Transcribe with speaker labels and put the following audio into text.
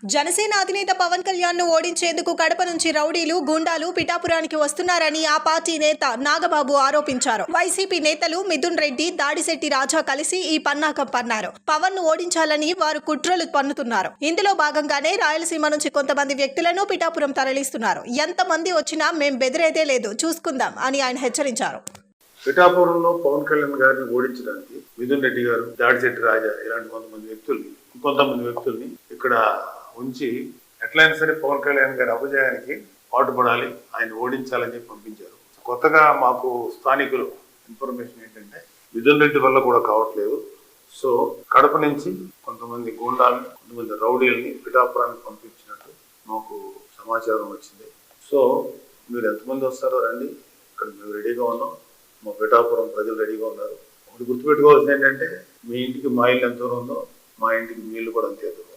Speaker 1: జనసేన అధినేత పవన్ కళ్యాణ్ ను ఓడించేందుకు కడప నుంచి రౌడీలు గుండాలు పిఠాపురానికి వస్తున్నారని ఆ పార్టీ నేత నాగబాబు ఆరోపించారు. వైసీపీ నేతలు మిథున్ రెడ్డి, దాడిశెట్టి రాజా కలిసి ఈ పన్నాగం పన్నారు. పవన్ ను ఓడించాలని వారు కుట్రలు పన్నుతున్నారు. ఇందులో భాగంగానే రాయలసీమ నుంచి కొంతమంది వ్యక్తులను పిఠాపురం తరలిస్తున్నారు. ఎంతమంది వచ్చినా మేం బెదిరేదే లేదు, చూసుకుందాం అని ఆయన హెచ్చరించారు.
Speaker 2: పిఠాపురంలో పవన్ కళ్యాణ్ గారిని ఓడించడానికి మిథున్ రెడ్డి గారు, దాడిశెట్టి రాజా ఇలాంటి కొంతమంది వ్యక్తుల్ని ఇక్కడ ఉంచి ఎట్లయినా సరే పవన్ కళ్యాణ్ గారి అపజయానికి పాటుపడాలి, ఆయన ఓడించాలని చెప్పి పంపించారు. కొత్తగా మాకు స్థానికులు ఇన్ఫర్మేషన్ ఏంటంటే మిథున్ రెడ్డి వల్ల కూడా కావట్లేదు. సో కడప నుంచి కొంతమంది గూండాలని, కొంతమంది రౌడీలని పిఠాపురానికి పంపించినట్టు మాకు సమాచారం వచ్చింది. సో మీరు ఎంతమంది వస్తారో రండి, ఇక్కడ మేము రెడీగా ఉన్నాం, మా పిఠాపురం ప్రజలు రెడీగా ఉన్నారు. ఒకటి గుర్తుపెట్టుకోవాల్సింది ఏంటంటే మీ ఇంటికి మా ఇల్లు ఎంత దూరం ఉందో మా ఇంటికి మీ ఇల్లు కూడా అంతే దూరం.